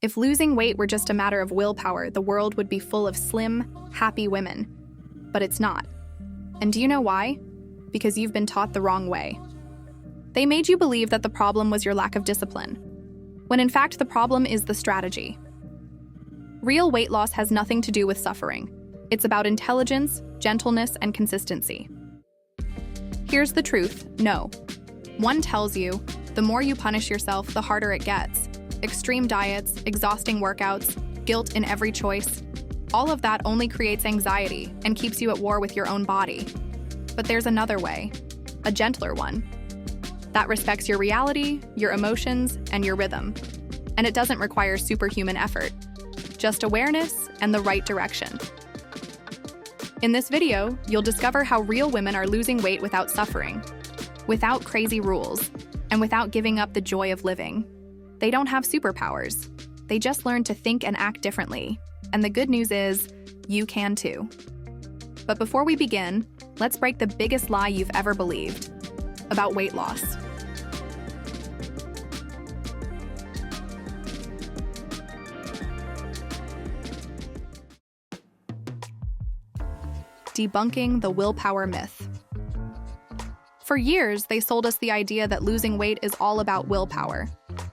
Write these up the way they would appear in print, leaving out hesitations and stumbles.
If losing weight were just a matter of willpower, the world would be full of slim, happy women. But it's not. And do you know why? Because you've been taught the wrong way. They made you believe that the problem was your lack of discipline, when in fact the problem is the strategy. Real weight loss has nothing to do with suffering. It's about intelligence, gentleness, and consistency. Here's the truth, no. One tells you, the more you punish yourself, the harder it gets. Extreme diets, exhausting workouts, guilt in every choice. All of that only creates anxiety and keeps you at war with your own body. But there's another way, a gentler one, that respects your reality, your emotions, and your rhythm. And it doesn't require superhuman effort, just awareness and the right direction. In this video, you'll discover how real women are losing weight without suffering, without crazy rules, and without giving up the joy of living. They don't have superpowers. They just learn to think and act differently. And the good news is, you can too. But before we begin, let's break the biggest lie you've ever believed about weight loss. Debunking the willpower myth. For years, they sold us the idea that losing weight is all about willpower,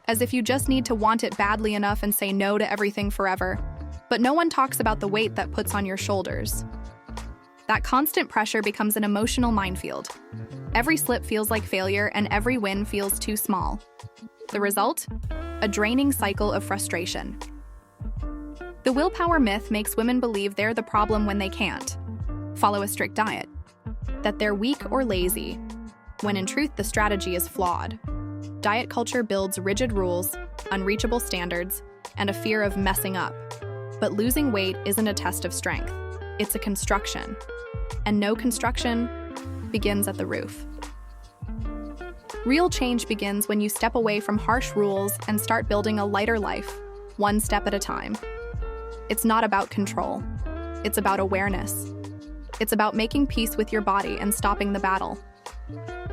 as if you just need to want it badly enough and say no to everything forever. But no one talks about the weight that puts on your shoulders. That constant pressure becomes an emotional minefield. Every slip feels like failure, and every win feels too small. The result? A draining cycle of frustration. The willpower myth makes women believe they're the problem when they can't follow a strict diet, that they're weak or lazy, when in truth the strategy is flawed. Diet culture builds rigid rules, unreachable standards, and a fear of messing up. But losing weight isn't a test of strength, it's a construction. And no construction begins at the roof. Real change begins when you step away from harsh rules and start building a lighter life, one step at a time. It's not about control, it's about awareness. It's about making peace with your body and stopping the battle.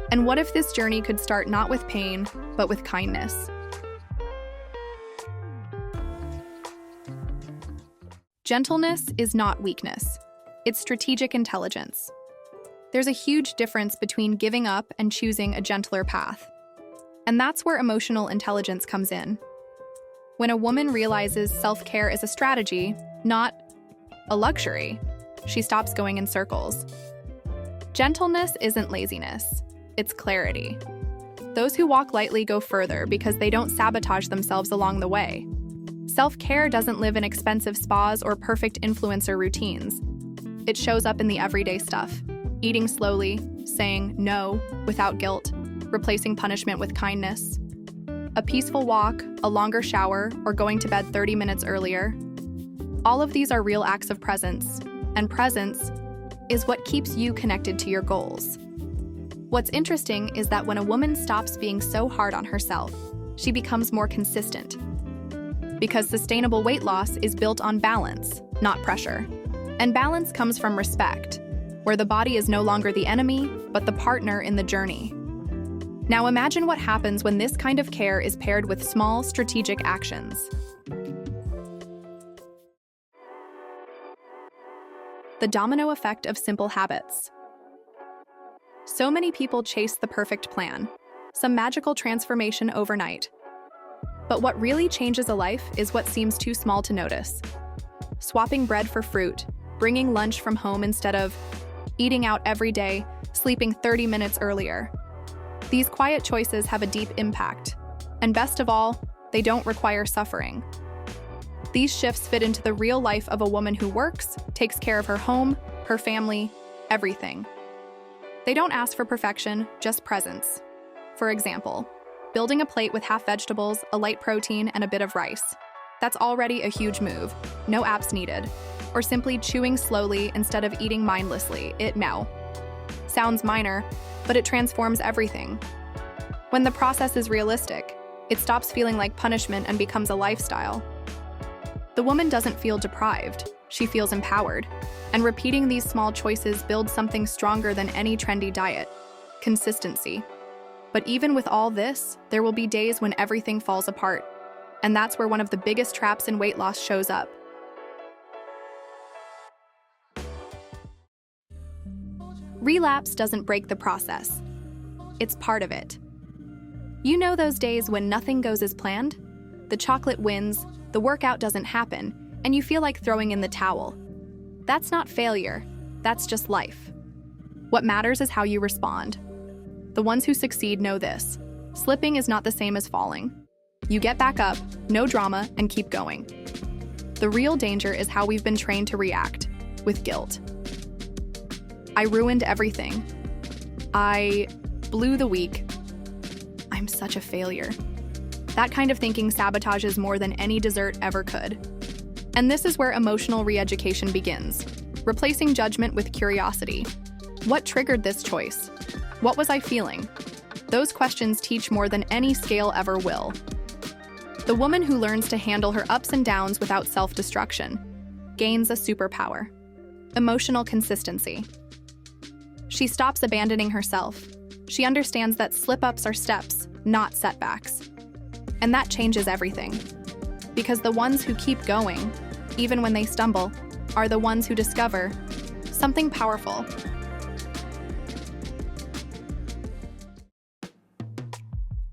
And what if this journey could start not with pain, but with kindness? Gentleness is not weakness. It's strategic intelligence. There's a huge difference between giving up and choosing a gentler path. And that's where emotional intelligence comes in. When a woman realizes self-care is a strategy, not a luxury, she stops going in circles. Gentleness isn't laziness, it's clarity. Those who walk lightly go further because they don't sabotage themselves along the way. Self-care doesn't live in expensive spas or perfect influencer routines. It shows up in the everyday stuff. Eating slowly, saying no without guilt, replacing punishment with kindness. A peaceful walk, a longer shower, or going to bed 30 minutes earlier. All of these are real acts of presence. And presence is what keeps you connected to your goals. What's interesting is that when a woman stops being so hard on herself, she becomes more consistent. Because sustainable weight loss is built on balance, not pressure. And balance comes from respect, where the body is no longer the enemy, but the partner in the journey. Now imagine what happens when this kind of care is paired with small, strategic actions. The domino effect of simple habits. So many people chase the perfect plan, some magical transformation overnight. But what really changes a life is what seems too small to notice. Swapping bread for fruit, bringing lunch from home instead of eating out every day, sleeping 30 minutes earlier. These quiet choices have a deep impact. And best of all, they don't require suffering. These shifts fit into the real life of a woman who works, takes care of her home, her family, everything. They don't ask for perfection, just presence. For example, building a plate with half vegetables, a light protein, and a bit of rice. That's already a huge move, no apps needed. Or simply chewing slowly instead of eating mindlessly, sounds minor, but it transforms everything. When the process is realistic, it stops feeling like punishment and becomes a lifestyle. The woman doesn't feel deprived, she feels empowered. And repeating these small choices builds something stronger than any trendy diet: consistency. But even with all this, there will be days when everything falls apart. And that's where one of the biggest traps in weight loss shows up. Relapse doesn't break the process. It's part of it. You know those days when nothing goes as planned? The chocolate wins, the workout doesn't happen, and you feel like throwing in the towel. That's not failure, that's just life. What matters is how you respond. The ones who succeed know this. Slipping is not the same as falling. You get back up, no drama, and keep going. The real danger is how we've been trained to react, with guilt. I ruined everything. I blew the week. I'm such a failure. That kind of thinking sabotages more than any dessert ever could. And this is where emotional re-education begins, replacing judgment with curiosity. What triggered this choice? What was I feeling? Those questions teach more than any scale ever will. The woman who learns to handle her ups and downs without self-destruction gains a superpower: emotional consistency. She stops abandoning herself. She understands that slip-ups are steps, not setbacks. And that changes everything. Because the ones who keep going, even when they stumble, are the ones who discover something powerful.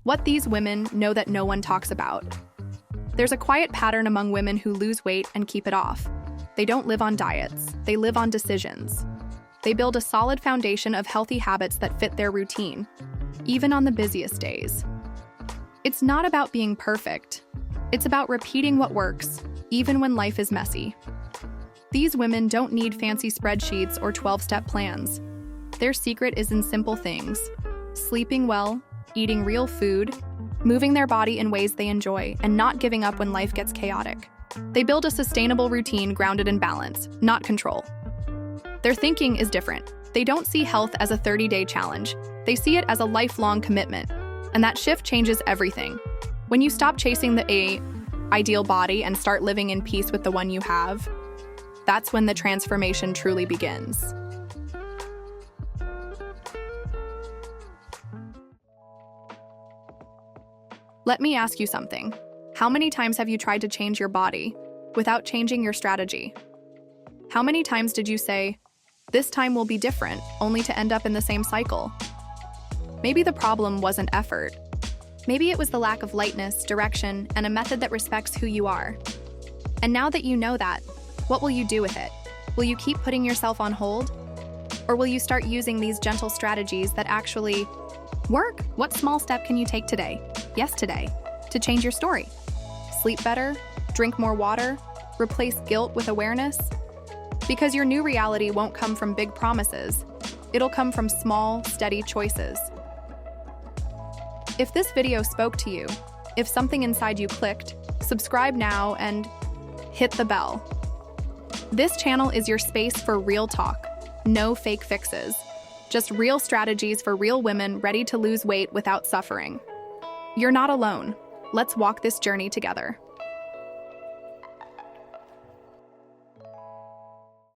What these women know that no one talks about. There's a quiet pattern among women who lose weight and keep it off. They don't live on diets, they live on decisions. They build a solid foundation of healthy habits that fit their routine, even on the busiest days. It's not about being perfect. It's about repeating what works, even when life is messy. These women don't need fancy spreadsheets or 12-step plans. Their secret is in simple things: sleeping well, eating real food, moving their body in ways they enjoy, and not giving up when life gets chaotic. They build a sustainable routine grounded in balance, not control. Their thinking is different. They don't see health as a 30-day challenge. They see it as a lifelong commitment. And that shift changes everything. When you stop chasing the ideal body and start living in peace with the one you have, that's when the transformation truly begins. Let me ask you something. How many times have you tried to change your body without changing your strategy? How many times did you say, "This time will be different," only to end up in the same cycle? Maybe the problem wasn't effort. Maybe it was the lack of lightness, direction, and a method that respects who you are. And now that you know that, what will you do with it? Will you keep putting yourself on hold? Or will you start using these gentle strategies that actually work? What small step can you take today? Yes, today, to change your story? Sleep better? Drink more water? Replace guilt with awareness? Because your new reality won't come from big promises. It'll come from small, steady choices. If this video spoke to you, if something inside you clicked, subscribe now and hit the bell. This channel is your space for real talk, no fake fixes, just real strategies for real women ready to lose weight without suffering. You're not alone. Let's walk this journey together.